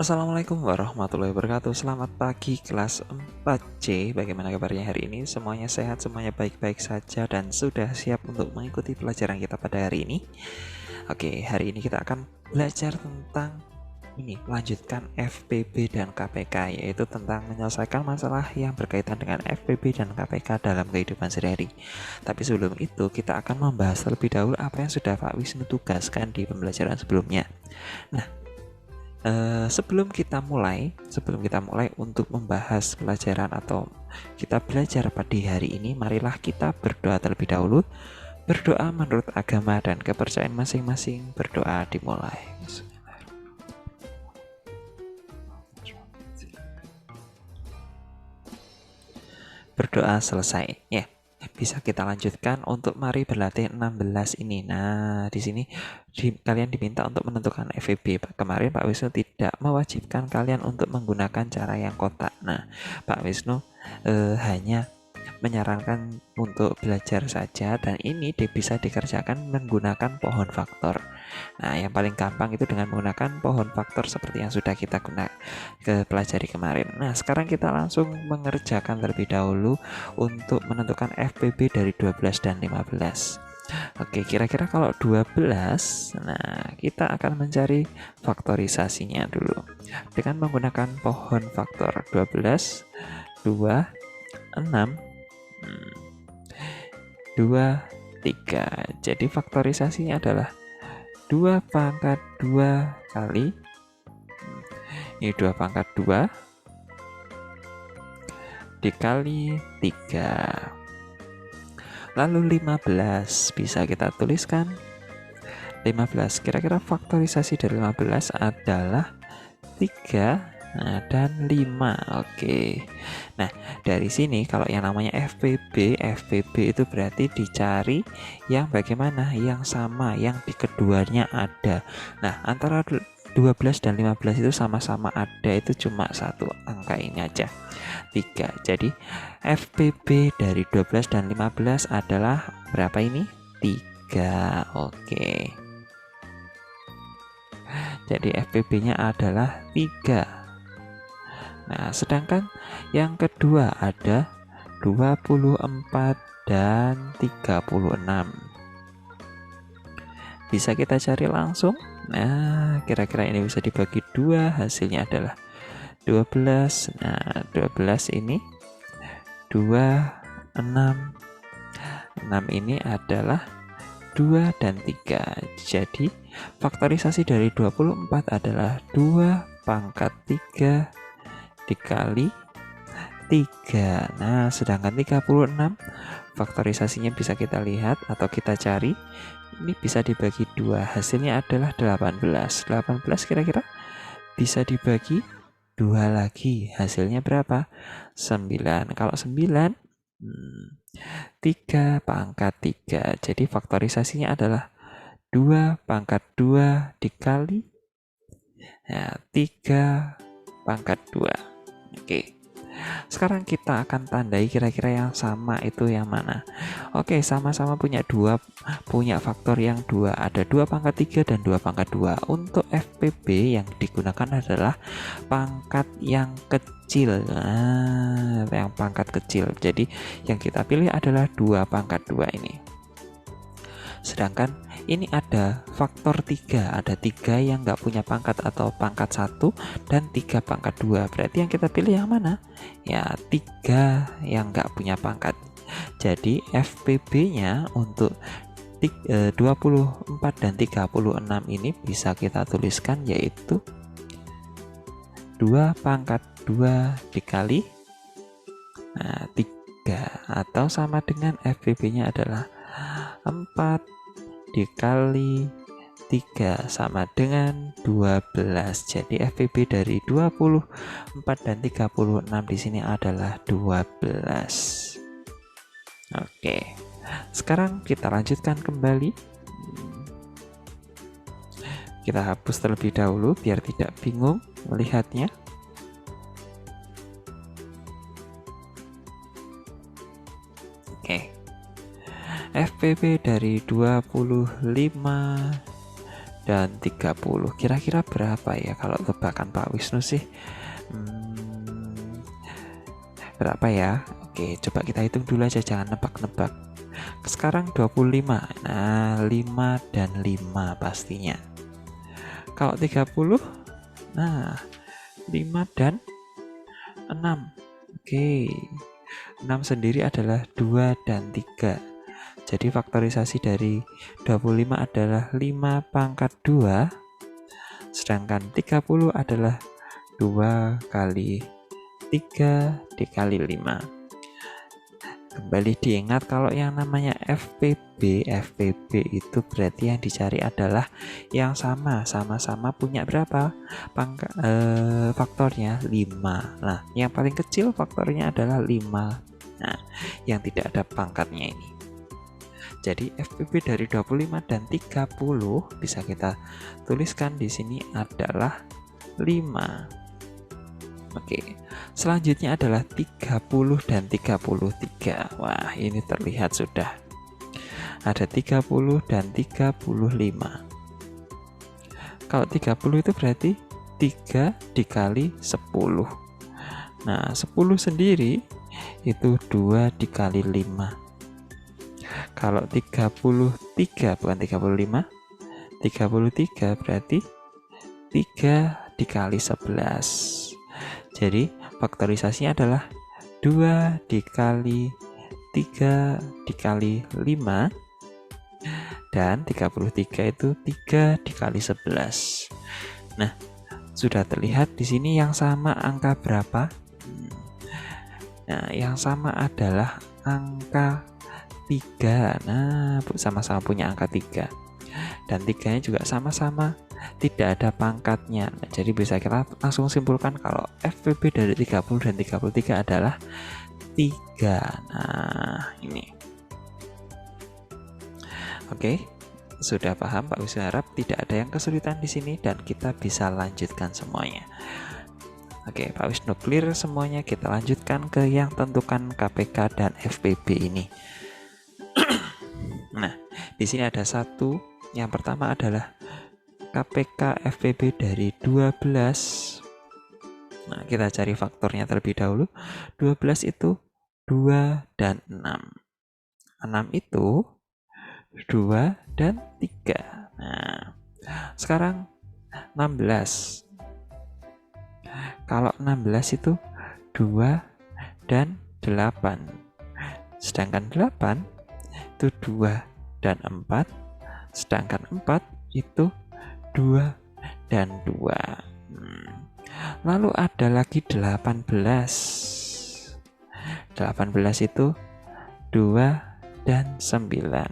Assalamualaikum warahmatullahi wabarakatuh. Selamat pagi kelas 4C. Bagaimana kabarnya hari ini? Semuanya sehat, semuanya baik-baik saja dan sudah siap untuk mengikuti pelajaran kita pada hari ini. Oke, hari ini kita akan belajar tentang melanjutkan FPB dan KPK, yaitu tentang menyelesaikan masalah yang berkaitan dengan FPB dan KPK dalam kehidupan sehari-hari. Tapi sebelum itu kita akan membahas terlebih dahulu apa yang sudah Pak Wisnu tugaskan di pembelajaran sebelumnya. Nah, sebelum kita mulai untuk membahas pelajaran atau kita belajar pada hari ini, marilah kita berdoa terlebih dahulu. Berdoa menurut agama dan kepercayaan masing-masing. Berdoa dimulai. Berdoa selesai. Ya, bisa kita lanjutkan untuk mari berlatih 16 ini. Nah, di sini kalian diminta untuk menentukan FEB. Kemarin Pak Wisnu tidak mewajibkan kalian untuk menggunakan cara yang kotak. Nah, Pak Wisnu hanya menyarankan untuk belajar saja, dan ini bisa dikerjakan menggunakan pohon faktor. Nah, yang paling gampang itu dengan menggunakan pohon faktor seperti yang sudah kita pelajari kemarin. Nah, sekarang kita langsung mengerjakan terlebih dahulu untuk menentukan FPB dari 12 dan 15. Oke, kira-kira kalau 12, nah kita akan mencari faktorisasinya dulu dengan menggunakan pohon faktor. 12, 2, 6, 2, 3. Jadi faktorisasinya adalah 2 pangkat 2 kali, ini 2 pangkat 2 dikali 3. Lalu 15 bisa kita tuliskan 15. Kira-kira faktorisasi dari 15 adalah 3 dan 5. Oke. Nah, dari sini kalau yang namanya FPB itu berarti dicari yang bagaimana? Yang sama, yang di keduanya ada. Nah, antara 12 dan 15 itu sama-sama ada, itu cuma satu angka ini aja, 3. Jadi FPB dari 12 dan 15 adalah berapa ini? 3. Oke. Jadi FPB-nya adalah 3. Nah, sedangkan yang kedua ada 24 dan 36. Bisa kita cari langsung. Nah, kira-kira ini bisa dibagi 2, hasilnya adalah 12. Nah, 12 ini 2, 6. 6 ini adalah 2 dan 3. Jadi faktorisasi dari 24 adalah 2 pangkat 3 dikali 3. Nah, sedangkan 36 faktorisasinya bisa kita lihat atau kita cari. Ini bisa dibagi 2, hasilnya adalah 18. 18 kira-kira bisa dibagi 2 lagi, hasilnya berapa? 9. Kalau 9, 3 pangkat 3. Jadi faktorisasinya adalah 2 pangkat 2 dikali 3 pangkat 2. Oke. Sekarang kita akan tandai kira-kira yang sama itu yang mana. Oke, sama-sama punya faktor yang 2. Ada 2 pangkat 3 dan 2 pangkat 2. Untuk FPB yang digunakan adalah pangkat yang kecil. Nah, yang pangkat kecil. Jadi yang kita pilih adalah 2 pangkat 2 ini. Sedangkan ini ada faktor 3. Ada 3 yang nggak punya pangkat atau pangkat 1 dan 3 pangkat 2. Berarti yang kita pilih yang mana? Ya, 3 yang nggak punya pangkat. Jadi FPB-nya untuk 24 dan 36 ini bisa kita tuliskan yaitu 2 pangkat 2 dikali 3, atau sama dengan FPB-nya adalah 4 dikali 3 sama dengan 12. Jadi FPB dari 24 dan 36 di sini adalah 12. Oke. Sekarang kita lanjutkan kembali. Kita hapus terlebih dahulu biar tidak bingung melihatnya. FPB dari 25 dan 30. Kira-kira berapa ya kalau tebakan Pak Wisnu sih? Berapa ya? Oke, coba kita hitung dulu aja, jangan nebak-nebak. Sekarang 25. Nah, 5 dan 5 pastinya. Kalau 30, nah 5 dan 6. Oke. 6 sendiri adalah 2 dan 3. Jadi faktorisasi dari 25 adalah 5 pangkat 2, sedangkan 30 adalah 2 kali 3 dikali 5. Kembali diingat kalau yang namanya FPB itu berarti yang dicari adalah yang sama-sama punya berapa faktornya 5. Nah, yang paling kecil faktornya adalah 5. Nah, yang tidak ada pangkatnya ini. Jadi FPB dari 25 dan 30 bisa kita tuliskan di sini adalah 5. Oke, selanjutnya adalah 30 dan 33. Wah, ini terlihat sudah ada 30 dan 35. Kalau 30 itu berarti 3 dikali 10. Nah, 10 sendiri itu 2 dikali 5. Kalau 33 bukan 35, 33 berarti 3 dikali 11. Jadi faktorisasinya adalah 2 dikali 3 dikali 5, dan 33 itu 3 dikali 11. Nah, sudah terlihat di sini yang sama angka berapa? Nah, yang sama adalah angka 3. Nah, sama-sama punya angka 3. Dan 3-nya juga sama-sama tidak ada pangkatnya. Nah, jadi bisa kita langsung simpulkan kalau FPB dari 30 dan 33 adalah 3. Nah, ini. Oke, sudah paham Pak Wisnu, harap tidak ada yang kesulitan di sini dan kita bisa lanjutkan semuanya. Oke, Pak Wisnu clear semuanya. Kita lanjutkan ke yang tentukan KPK dan FPB ini. Nah, di sini ada satu. Yang pertama adalah KPK FPB dari 12. Nah, kita cari faktornya terlebih dahulu. 12 itu 2 dan 6. 6 itu 2 dan 3. Nah, sekarang 16. Kalau 16 itu 2 dan 8. Sedangkan 8 itu 2 dan 4. Sedangkan 4 itu 2 dan 2. Lalu ada lagi 18. 18 itu 2 dan 9.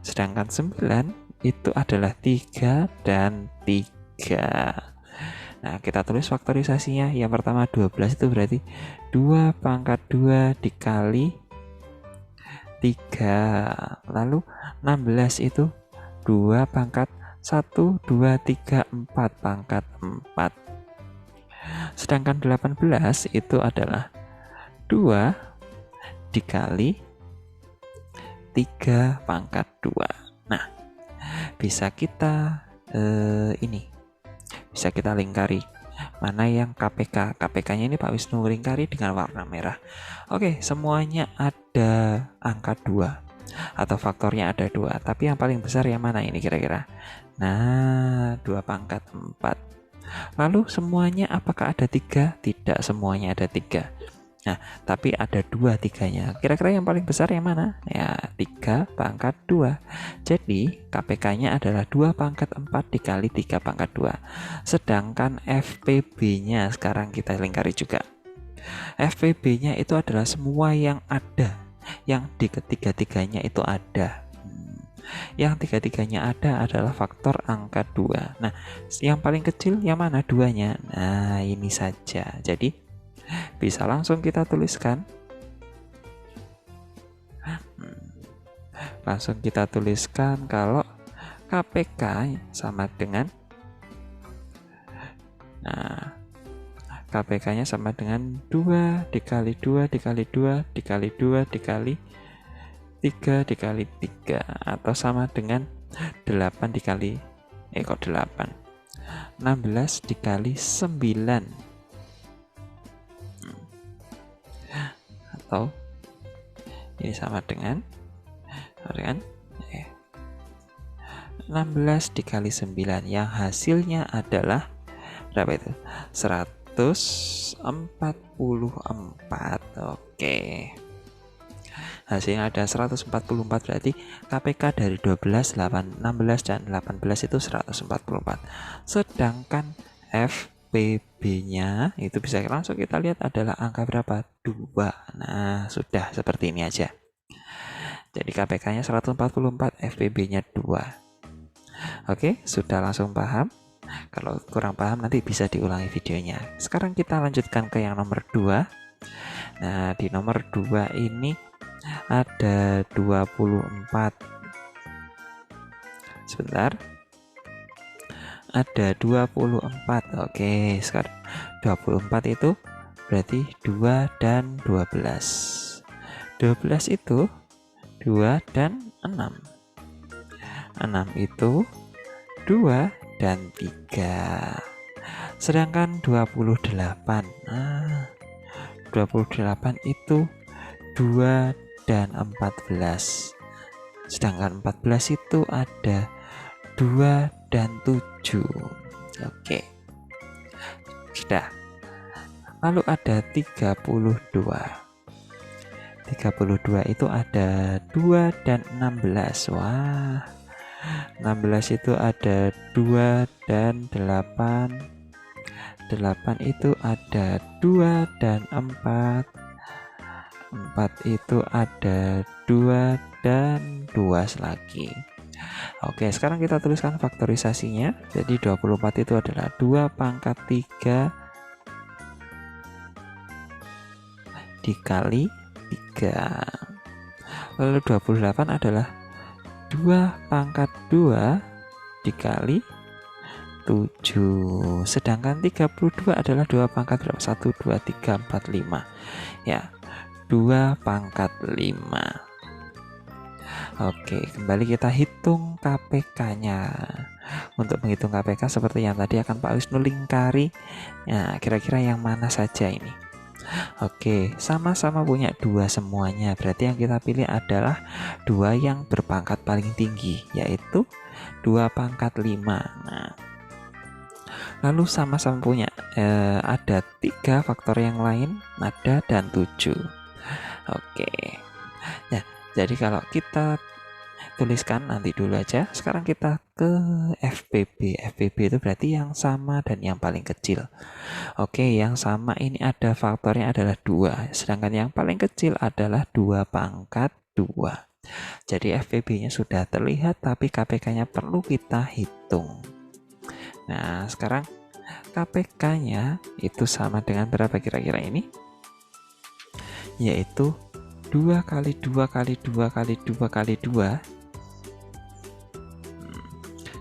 Sedangkan 9 itu adalah 3 dan 3. Nah, kita tulis faktorisasinya. Yang pertama 12 itu berarti 2 pangkat 2 dikali 3. Lalu 16 itu 2 pangkat 1, 2, 3, 4 pangkat 4. Sedangkan 18 itu adalah 2 dikali 3 pangkat 2. Nah, bisa kita bisa kita lingkari mana yang KPK. KPK-nya ini Pak Wisnu lingkari dengan warna merah. Oke, semuanya ada angka 2 atau faktornya ada 2. Tapi yang paling besar yang mana ini kira-kira? Nah, 2 pangkat 4. Lalu semuanya apakah ada 3? Tidak semuanya ada 3. Nah, tapi ada 2 3-nya. Kira-kira yang paling besar yang mana? Ya, 3 pangkat 2. Jadi, KPK-nya adalah 2 pangkat 4 dikali 3 pangkat 2. Sedangkan FPB-nya sekarang kita lingkari juga. FPB-nya itu adalah semua yang ada. Yang di ketiga-tiganya itu ada. Yang tiga-tiganya ada adalah faktor angka 2. Nah, yang paling kecil yang mana 2-nya? Nah, ini saja. Jadi, bisa langsung kita tuliskan. Langsung kita tuliskan kalau KPK sama dengan, nah, KPK-nya sama dengan 2 dikali 2 dikali 2 dikali 2 dikali 3 dikali 3, atau sama dengan 8 dikali kok 8. 16 dikali 9. Atau ini sama dengan 16 dikali 9 yang hasilnya adalah berapa itu? 144. Oke. Hasilnya ada 144, berarti KPK dari 12, 8, 16 dan 18 itu 144. Sedangkan FPB-nya itu bisa langsung kita lihat adalah angka berapa? 2. Nah, sudah seperti ini aja. Jadi KPK-nya 144, FPB-nya 2. Oke, sudah langsung paham? Kalau kurang paham nanti bisa diulangi videonya. Sekarang kita lanjutkan ke yang nomor 2. Nah, di nomor 2 ini ada 24. Sebentar. Ada 24. Oke, sekarang 24 itu berarti 2 dan 12. 12 itu 2 dan 6. 6 itu 2 dan 3. Sedangkan 28. Nah, 28 itu 2 dan 14. Sedangkan 14 itu ada 2 dan 7. Oke. Sudah. Lalu ada 32. 32 itu ada 2 dan 16. Wah. 16 itu ada 2 dan 8. 8 itu ada 2 dan 4. 4 itu ada 2 dan 2 lagi. Oke, sekarang kita tuliskan faktorisasinya. Jadi 24 itu adalah 2 pangkat 3 dikali 3. Lalu 28 adalah 2 pangkat 2 dikali 7. Sedangkan 32 adalah 2 pangkat berapa? 1, 2, 3, 4, 5. Ya, 2 pangkat 5. Oke, kembali kita hitung KPK-nya. Untuk menghitung KPK seperti yang tadi akan Pak Wisnu lingkari. Nah, kira-kira yang mana saja ini? Oke, sama-sama punya 2 semuanya. Berarti yang kita pilih adalah 2 yang berpangkat paling tinggi, yaitu 2 pangkat 5. Nah, lalu sama-sama punya ada 3 faktor yang lain, nada dan 7. Oke. Nah, jadi kalau kita tuliskan nanti dulu aja. Sekarang kita ke FPB. FPB itu berarti yang sama dan yang paling kecil. Oke, yang sama ini ada faktornya adalah 2. Sedangkan yang paling kecil adalah 2 pangkat 2. Jadi FPB-nya sudah terlihat, tapi KPK-nya perlu kita hitung. Nah, sekarang KPK-nya itu sama dengan berapa kira-kira ini? Yaitu 2 kali 2 kali 2 kali 2 kali 2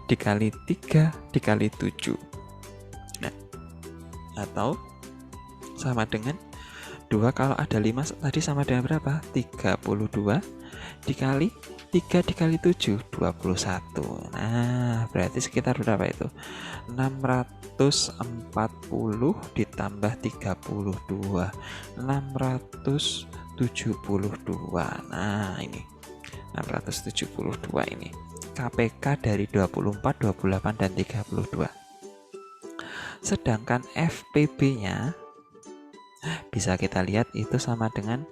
dikali 3 dikali 7. Nah, atau sama dengan 2 kalau ada 5 tadi sama dengan berapa? 32 dikali 3 dikali 7, 21. Nah, berarti sekitar berapa itu? 640 ditambah 32. 672. Nah, ini 672 ini. KPK dari 24, 28, dan 32. Sedangkan FPB-nya bisa kita lihat itu sama dengan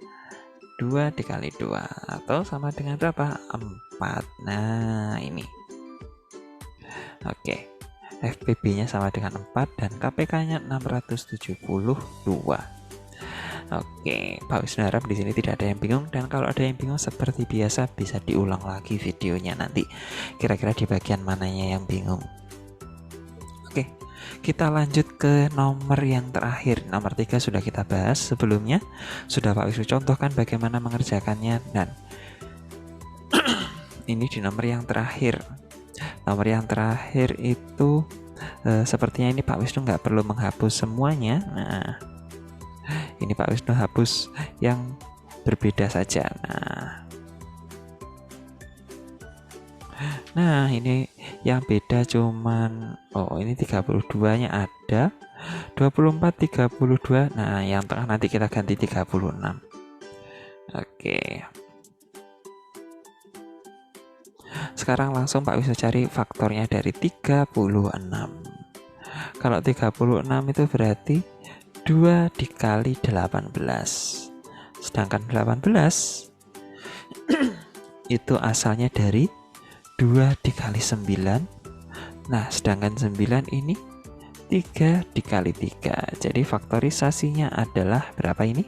2 dikali 2 atau sama dengan berapa? 4. Nah, ini. Oke. FPB-nya sama dengan 4 dan KPK-nya 672. Oke, Pak Wisnu harap di sini tidak ada yang bingung, dan kalau ada yang bingung seperti biasa bisa diulang lagi videonya nanti. Kira-kira di bagian mananya yang bingung. Oke, kita lanjut ke nomor yang terakhir. Nomor 3 sudah kita bahas sebelumnya. Sudah Pak Wisnu contohkan bagaimana mengerjakannya, dan ini di nomor yang terakhir. Nomor yang terakhir itu sepertinya ini Pak Wisnu nggak perlu menghapus semuanya. Nah, ini Pak Wisnu hapus yang berbeda saja. Nah, ini Yang beda cuman ini 32-nya ada, 24, 32. Nah, yang tengah nanti kita ganti 36. Oke. Sekarang langsung Pak bisa cari faktornya dari 36. Kalau 36 itu berarti 2 dikali 18. Sedangkan 18 itu asalnya dari 2 dikali 9. Nah, sedangkan 9 ini 3 dikali 3. Jadi faktorisasinya adalah berapa ini?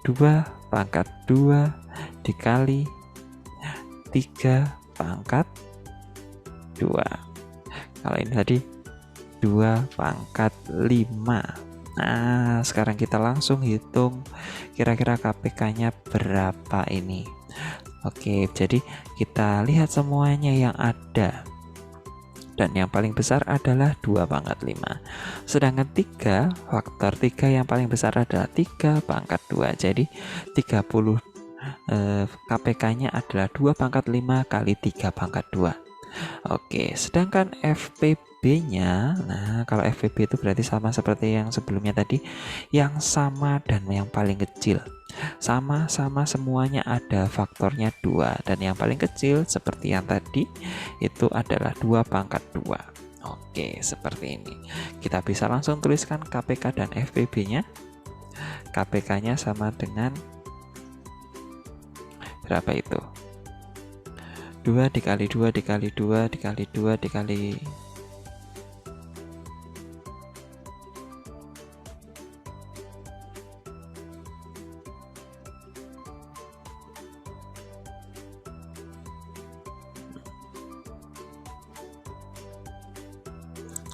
2 pangkat 2 dikali 3 pangkat 2. Kalau ini tadi 2 pangkat 5. Nah, sekarang kita langsung hitung kira-kira KPK-nya berapa ini. Oke, jadi kita lihat semuanya yang ada. Dan yang paling besar adalah 2 pangkat 5. Sedangkan 3, faktor 3 yang paling besar adalah 3 pangkat 2. Jadi 30 KPK-nya adalah 2 pangkat 5 kali 3 pangkat 2. Oke, sedangkan FPB-nya, nah kalau FPB itu berarti sama seperti yang sebelumnya tadi, yang sama dan yang paling kecil. Sama-sama semuanya ada faktornya 2, dan yang paling kecil seperti yang tadi itu adalah 2 pangkat 2. Oke, seperti ini. Kita bisa langsung tuliskan KPK dan FPB-nya. KPK-nya sama dengan berapa itu? 2 dikali 2 dikali 2 dikali 2 dikali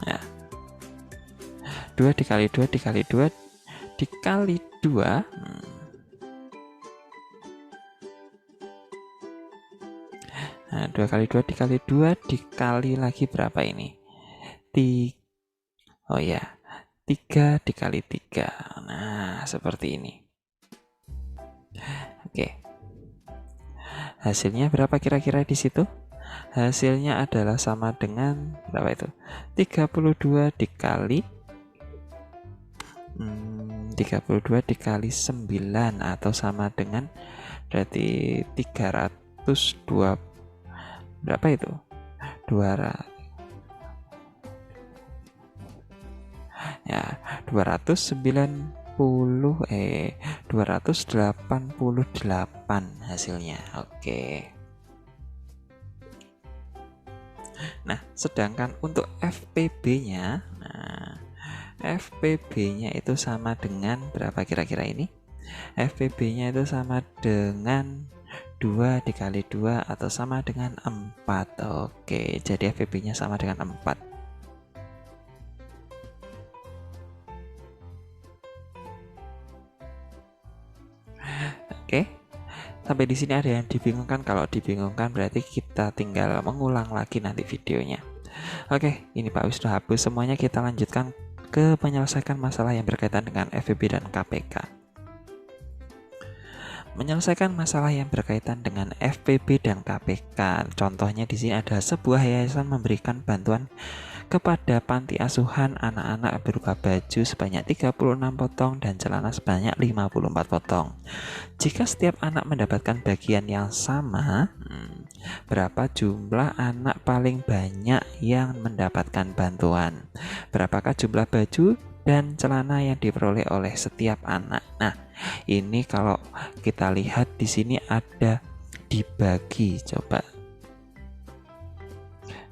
ya, 2 dikali 2 dikali 2 dikali 2. Nah, 2 kali 2 dikali 2 dikali lagi berapa ini? 3 dikali 3. Nah, seperti ini. Oke. Hasilnya berapa kira-kira di situ? Hasilnya adalah sama dengan berapa itu? 32 dikali 32 dikali 9 atau sama dengan berarti 302. Berapa itu? 200 ya, 288 hasilnya. Oke. Nah, sedangkan untuk FPB-nya, FPB-nya itu sama dengan berapa kira-kira ini? FPB-nya itu sama dengan 2 dikali 2 atau sama dengan 4. Oke, jadi FPB-nya sama dengan 4. Oke. Sampai di sini ada yang dibingungkan? Kalau dibingungkan berarti kita tinggal mengulang lagi nanti videonya. Oke, ini Pak Wis sudah hapus semuanya. Kita lanjutkan ke menyelesaikan masalah yang berkaitan dengan FPB dan KPK. Menyelesaikan masalah yang berkaitan dengan FPB dan KPK. Contohnya di sini ada sebuah yayasan memberikan bantuan kepada panti asuhan anak-anak berupa baju sebanyak 36 potong dan celana sebanyak 54 potong. Jika setiap anak mendapatkan bagian yang sama, berapa jumlah anak paling banyak yang mendapatkan bantuan? Berapakah jumlah baju dan celana yang diperoleh oleh setiap anak? Nah, ini kalau kita lihat di sini ada dibagi, coba.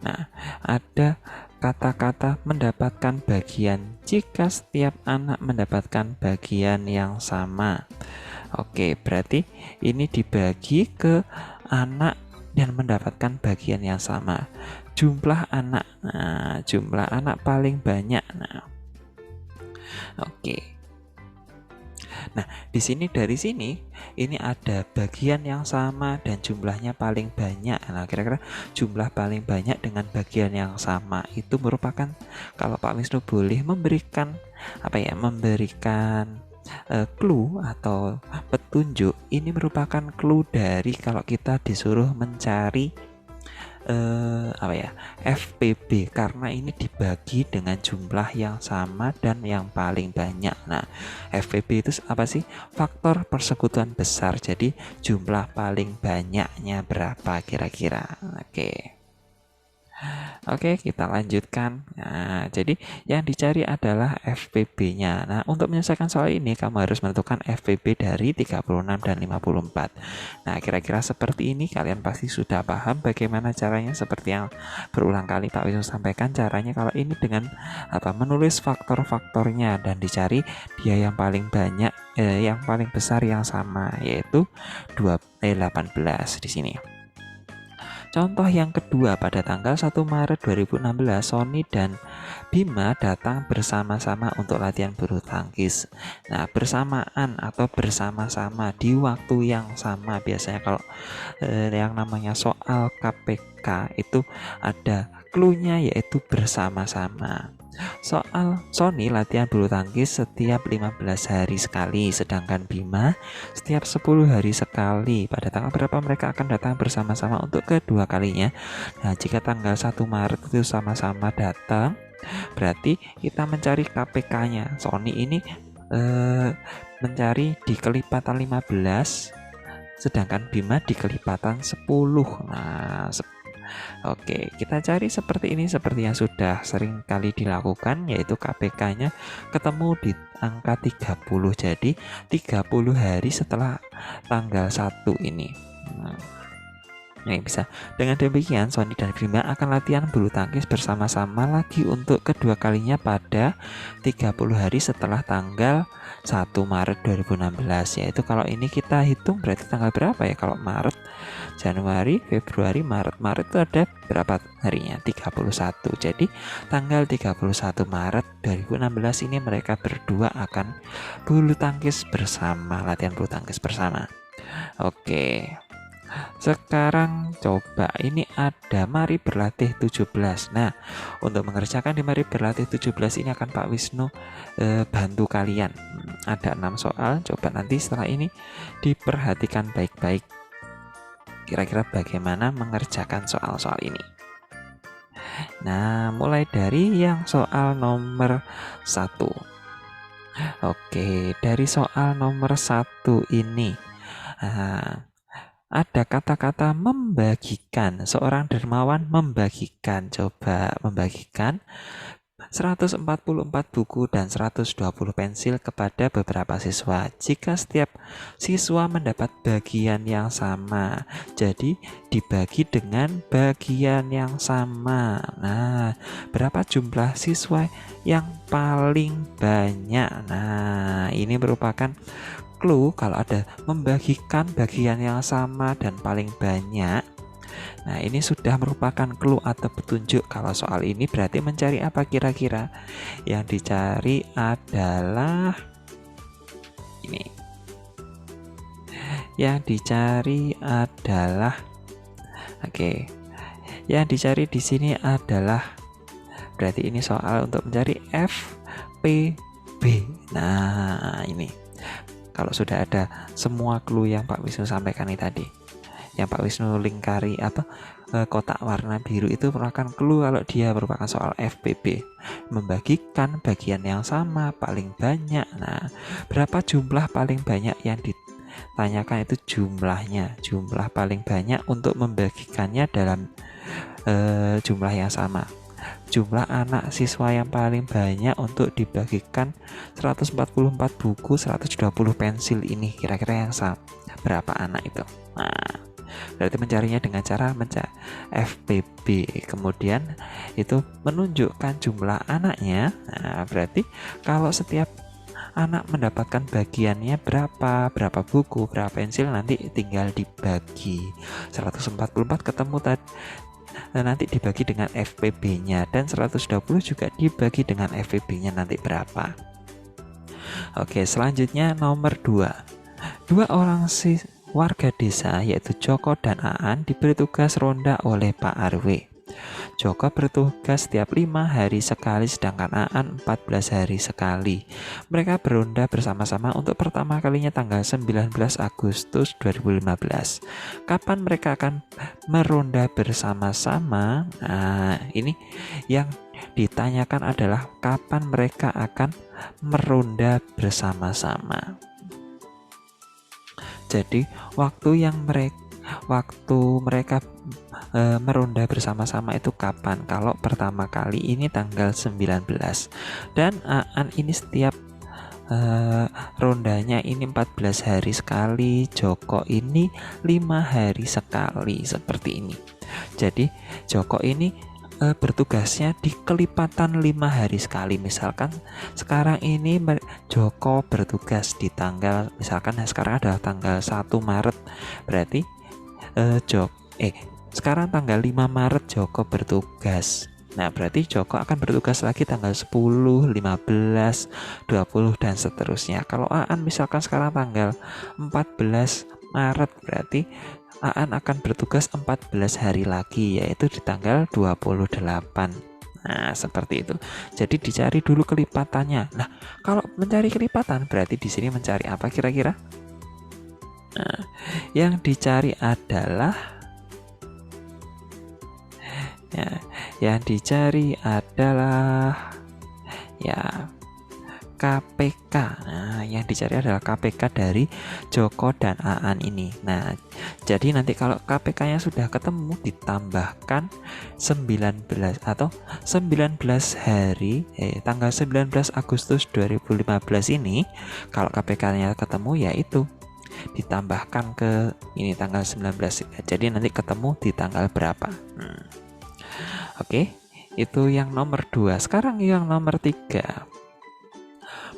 Nah, ada kata-kata mendapatkan bagian jika setiap anak mendapatkan bagian yang sama. Oke, berarti ini dibagi ke anak dan mendapatkan bagian yang sama. Jumlah anak, jumlah anak paling banyak. Oke. Nah, di sini dari sini ini ada bagian yang sama dan jumlahnya paling banyak. Nah, kira-kira jumlah paling banyak dengan bagian yang sama itu merupakan, kalau Pak Wisnu boleh memberikan memberikan clue atau petunjuk, ini merupakan clue dari kalau kita disuruh mencari apa ya, FPB, karena ini dibagi dengan jumlah yang sama dan yang paling banyak. Nah, FPB itu apa sih? Faktor persekutuan besar. Jadi jumlah paling banyaknya berapa kira-kira. Oke, kita lanjutkan. Nah, jadi yang dicari adalah FPB-nya. Nah, untuk menyelesaikan soal ini, kamu harus menentukan FPB dari 36 dan 54. Nah, kira-kira seperti ini kalian pasti sudah paham bagaimana caranya, seperti yang berulang kali Pak Wisnu sampaikan. Caranya kalau ini dengan menulis faktor-faktornya dan dicari dia yang paling banyak, yang paling besar yang sama, yaitu 18 di sini. Contoh yang kedua, pada tanggal 1 Maret 2016, Sony dan Bima datang bersama-sama untuk latihan bulu tangkis. Nah, bersamaan atau bersama-sama di waktu yang sama. Biasanya kalau yang namanya soal KPK itu ada clue-nya, yaitu bersama-sama. Soal Sony latihan bulu tangkis setiap 15 hari sekali, sedangkan Bima setiap 10 hari sekali. Pada tanggal berapa mereka akan datang bersama-sama untuk kedua kalinya? Nah, jika tanggal 1 Maret itu sama-sama datang, berarti kita mencari KPK-nya. Sony ini mencari di kelipatan 15, sedangkan Bima di kelipatan 10. Nah, oke, kita cari seperti ini, seperti yang sudah sering kali dilakukan, yaitu KPK-nya ketemu di angka 30. Jadi 30 hari setelah tanggal 1 ini. Ini bisa. Dengan demikian, Sony dan Bima akan latihan bulu tangkis bersama-sama lagi untuk kedua kalinya pada 30 hari setelah tanggal 1 Maret 2016. Yaitu kalau ini kita hitung berarti tanggal berapa ya? Kalau Maret, Januari, Februari, Maret. Maret itu ada berapa harinya? 31. Jadi tanggal 31 Maret 2016 ini mereka berdua akan bulu tangkis bersama, latihan bulu tangkis bersama. Oke. Sekarang coba ini ada mari berlatih 17. Nah, untuk mengerjakan di mari berlatih 17 ini akan Pak Wisnu bantu kalian. Ada 6 soal, coba nanti setelah ini diperhatikan baik-baik. Kira-kira bagaimana mengerjakan soal-soal ini. Nah, mulai dari yang soal nomor 1. Oke, dari soal nomor 1 ini. Ada kata-kata membagikan. Seorang dermawan membagikan. Coba membagikan 144 buku dan 120 pensil kepada beberapa siswa. Jika setiap siswa mendapat bagian yang sama, jadi dibagi dengan bagian yang sama. Nah, berapa jumlah siswa yang paling banyak? Nah, ini merupakan clue kalau ada membagikan bagian yang sama dan paling banyak. Nah, ini sudah merupakan clue atau petunjuk kalau soal ini berarti mencari apa kira-kira? Yang dicari adalah ini. Yang dicari adalah Yang dicari di sini adalah berarti ini soal untuk mencari FPB. Nah, ini. Kalau sudah ada semua clue yang Pak Wisnu sampaikan ini tadi, yang Pak Wisnu lingkari atau kotak warna biru itu merupakan clue kalau dia merupakan soal FPB, membagikan bagian yang sama paling banyak. Nah, berapa jumlah paling banyak yang ditanyakan itu jumlahnya, jumlah paling banyak untuk membagikannya dalam jumlah yang sama. Jumlah anak siswa yang paling banyak untuk dibagikan 144 buku, 120 pensil ini kira-kira yang sama berapa anak itu? Nah, berarti mencarinya dengan cara mencari FPB, kemudian itu menunjukkan jumlah anaknya. Nah, berarti kalau setiap anak mendapatkan bagiannya berapa buku, berapa pensil, nanti tinggal dibagi 144 ketemu tadi. Nanti dibagi dengan FPB-nya, dan 120 juga dibagi dengan FPB-nya nanti berapa. Oke, selanjutnya nomor 2. Dua orang warga desa yaitu Joko dan Aan diberi tugas ronda oleh Pak RW. Joko bertugas setiap 5 hari sekali, sedangkan Aan 14 hari sekali. Mereka berronda bersama-sama untuk pertama kalinya tanggal 19 Agustus 2015. Kapan mereka akan meronda bersama-sama? Nah, ini yang ditanyakan adalah kapan mereka akan meronda bersama-sama. Jadi waktu mereka meronda bersama-sama itu kapan? Kalau pertama kali ini tanggal 19, dan Aan ini setiap rondanya ini 14 hari sekali, Joko ini 5 hari sekali, seperti ini. Jadi Joko ini bertugasnya di kelipatan 5 hari sekali. Misalkan sekarang ini Joko bertugas di tanggal, misalkan sekarang adalah tanggal 1 Maret, berarti sekarang tanggal 5 Maret Joko bertugas. Nah, berarti Joko akan bertugas lagi tanggal 10, 15, 20, dan seterusnya. Kalau Aan misalkan sekarang tanggal 14 Maret, berarti Aan akan bertugas 14 hari lagi, yaitu di tanggal 28. Nah, seperti itu. Jadi dicari dulu kelipatannya. Nah, kalau mencari kelipatan berarti di sini mencari apa kira-kira? Nah, yang dicari adalah KPK. Nah, yang dicari adalah KPK dari Joko dan Aan ini. Nah, jadi nanti kalau KPK-nya sudah ketemu, ditambahkan 19 atau 19 hari tanggal 19 Agustus 2015 ini, kalau KPK-nya ketemu yaitu ditambahkan ke ini tanggal 19. Jadi nanti ketemu di tanggal berapa. Oke, itu yang nomor 2. Sekarang yang nomor 3.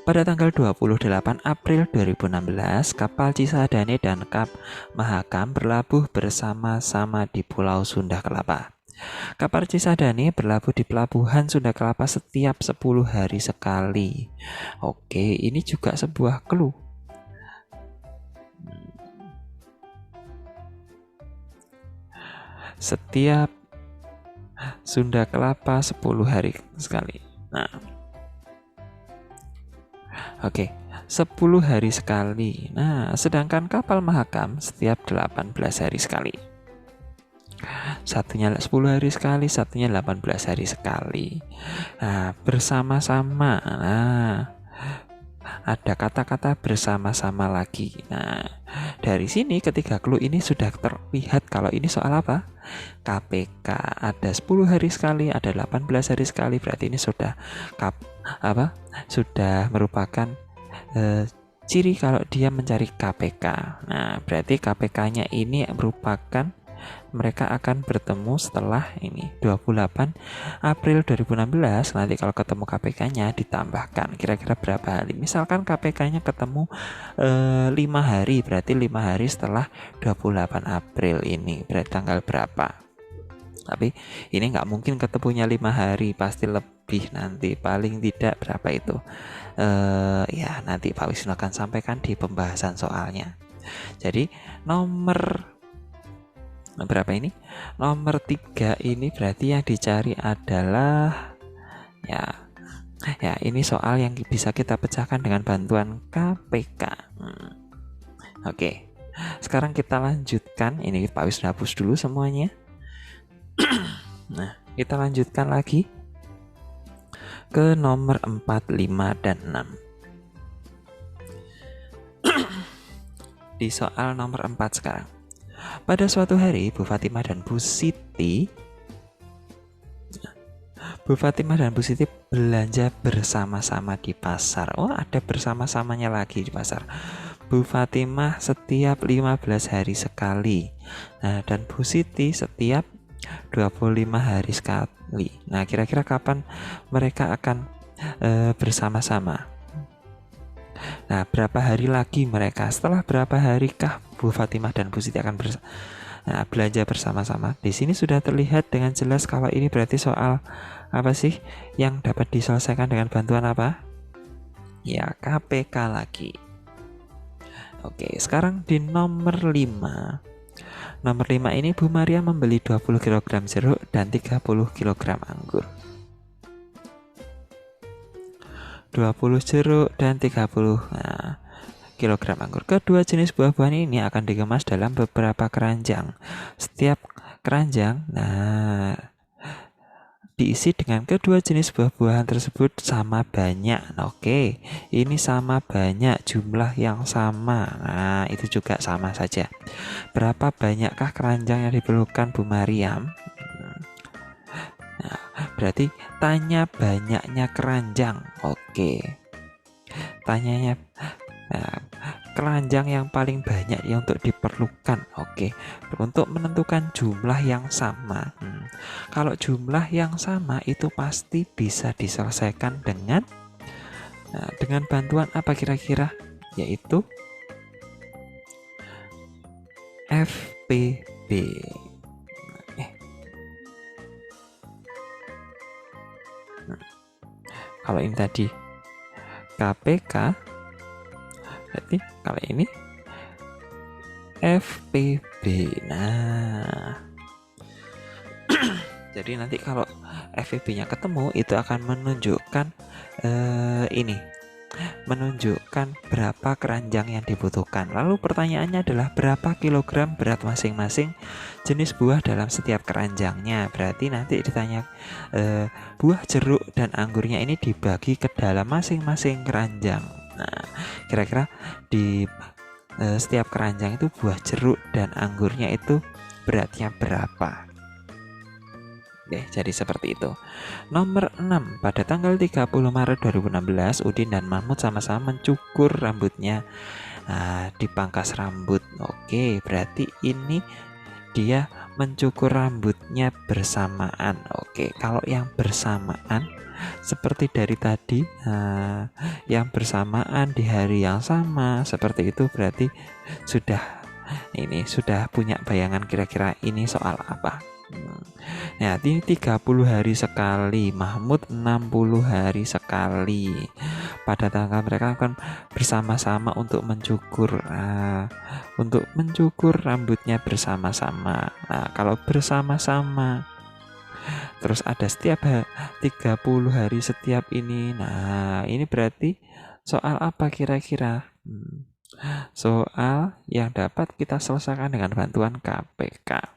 Pada tanggal 28 April 2016, kapal Cisadane dan Kap Mahakam berlabuh bersama-sama di Pulau Sunda Kelapa. Kapal Cisadane berlabuh di Pelabuhan Sunda Kelapa setiap 10 hari sekali. Oke, ini juga sebuah clue. Setiap Sunda Kelapa 10 hari sekali. Nah, oke, 10 hari sekali. Nah, sedangkan kapal Mahakam setiap 18 hari sekali. Satunya 10 hari sekali, satunya 18 hari sekali. Nah, bersama-sama. Nah, ada kata-kata bersama-sama lagi. Nah, dari sini ketiga clue ini sudah terlihat kalau ini soal apa? KPK. Ada 10 hari sekali, ada 18 hari sekali, berarti ini sudah sudah merupakan ciri kalau dia mencari KPK. Nah, berarti KPK-nya ini merupakan mereka akan bertemu setelah ini 28 April 2016. Nanti kalau ketemu KPK-nya ditambahkan kira-kira berapa hari. Misalkan KPK-nya ketemu 5 hari, berarti 5 hari setelah 28 April ini berarti tanggal berapa. Tapi ini nggak mungkin ketemunya 5 hari, pasti lebih nanti, paling tidak berapa itu. Ya nanti Pak Wisnu akan sampaikan di pembahasan soalnya. Jadi nomor berapa ini? Nomor 3 ini berarti yang dicari adalah ya ini soal yang bisa kita pecahkan dengan bantuan KPK. Oke. Sekarang kita lanjutkan. Ini Pak Wisnu hapus dulu semuanya. Nah, kita lanjutkan lagi ke nomor 4, 5, dan 6. Di soal nomor 4 sekarang. Pada suatu hari, Bu Fatimah dan Bu Siti belanja bersama-sama di pasar. Oh, ada bersama-samanya lagi di pasar. Bu Fatimah setiap 15 hari sekali. Nah, dan Bu Siti setiap 25 hari sekali. Nah, kira-kira kapan mereka akan bersama-sama? Nah, berapa hari lagi mereka? Setelah berapa harikah Bu Fatimah dan Bu Siti akan belanja bersama-sama? Di sini sudah terlihat dengan jelas kalau ini berarti soal apa sih yang dapat diselesaikan dengan bantuan apa? Ya, KPK lagi. Oke, sekarang di nomor 5. Nomor 5 ini Bu Maria membeli 20 kg jeruk dan 30 kg anggur. 20 jeruk dan 30 kilogram anggur. Kedua jenis buah-buahan ini akan dikemas dalam beberapa keranjang. Setiap keranjang diisi dengan kedua jenis buah-buahan tersebut sama banyak. Oke, ini sama banyak, jumlah yang sama. Nah, itu juga sama saja. Berapa banyakkah keranjang yang diperlukan Bu Mariam? Nah, berarti tanya banyaknya keranjang. Oke. Tanyanya keranjang yang paling banyak yang untuk diperlukan. Oke, untuk menentukan jumlah yang sama. Kalau jumlah yang sama itu pasti bisa diselesaikan dengan bantuan apa kira-kira? Yaitu FPB. Kalau ini tadi KPK, berarti kalau ini FPB. Nah, jadi nanti kalau FPB-nya ketemu itu akan menunjukkan menunjukkan berapa keranjang yang dibutuhkan. Lalu pertanyaannya adalah berapa kilogram berat masing-masing jenis buah dalam setiap keranjangnya. Berarti nanti ditanya buah jeruk dan anggurnya ini dibagi ke dalam masing-masing keranjang. Nah, kira-kira di setiap keranjang itu buah jeruk dan anggurnya itu beratnya berapa? Oke, jadi seperti itu. Nomor 6, pada tanggal 30 Maret 2016, Udin dan Mahmud sama-sama mencukur rambutnya, dipangkas rambut. Oke, berarti ini dia mencukur rambutnya bersamaan. Oke, kalau yang bersamaan seperti dari tadi, yang bersamaan di hari yang sama, seperti itu berarti sudah punya bayangan kira-kira ini soal apa. Nah, ini 30 hari sekali, Mahmud 60 hari sekali. Pada tanggal mereka akan bersama-sama untuk mencukur rambutnya bersama-sama. Nah, kalau bersama-sama terus ada setiap 30 hari setiap ini. Nah, ini berarti soal apa kira-kira? Soal yang dapat kita selesaikan dengan bantuan KPK.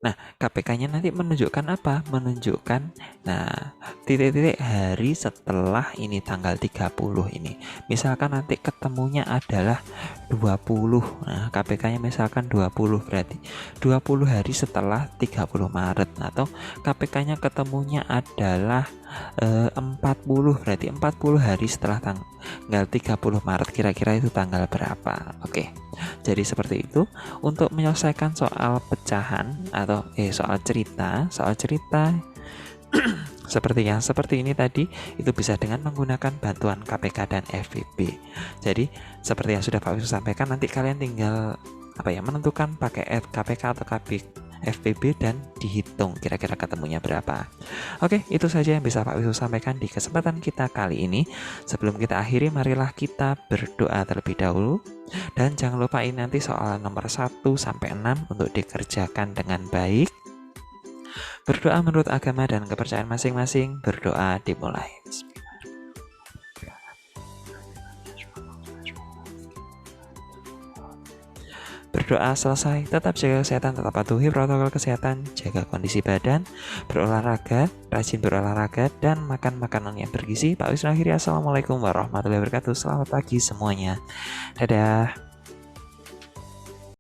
Nah, KPK-nya nanti menunjukkan apa? Menunjukkan titik-titik hari setelah ini tanggal 30 ini. Misalkan nanti ketemunya adalah 20. Nah, KPK-nya misalkan 20 berarti 20 hari setelah 30 Maret atau KPK-nya ketemunya adalah 40 berarti 40 hari setelah tanggal 30 Maret, kira-kira itu tanggal berapa? Oke. Jadi seperti itu untuk menyelesaikan soal pecahan atau soal cerita seperti ini tadi, itu bisa dengan menggunakan bantuan KPK dan FPB. Jadi seperti yang sudah Pak Wisnu sampaikan, nanti kalian tinggal menentukan pakai KPK atau FPB dan dihitung kira-kira ketemunya berapa. Oke, itu saja yang bisa Pak Wisnu sampaikan di kesempatan kita kali ini. Sebelum kita akhiri, marilah kita berdoa terlebih dahulu. Dan jangan lupa ini nanti soal nomor 1 sampai 6 untuk dikerjakan dengan baik. Berdoa menurut agama dan kepercayaan masing-masing. Berdoa dimulai. Berdoa selesai, tetap jaga kesehatan, tetap patuhi protokol kesehatan, jaga kondisi badan, berolahraga, rajin berolahraga, dan makan makanan yang bergizi. Pak Wisnu akhiri, Assalamualaikum warahmatullahi wabarakatuh. Selamat pagi semuanya. Dadah.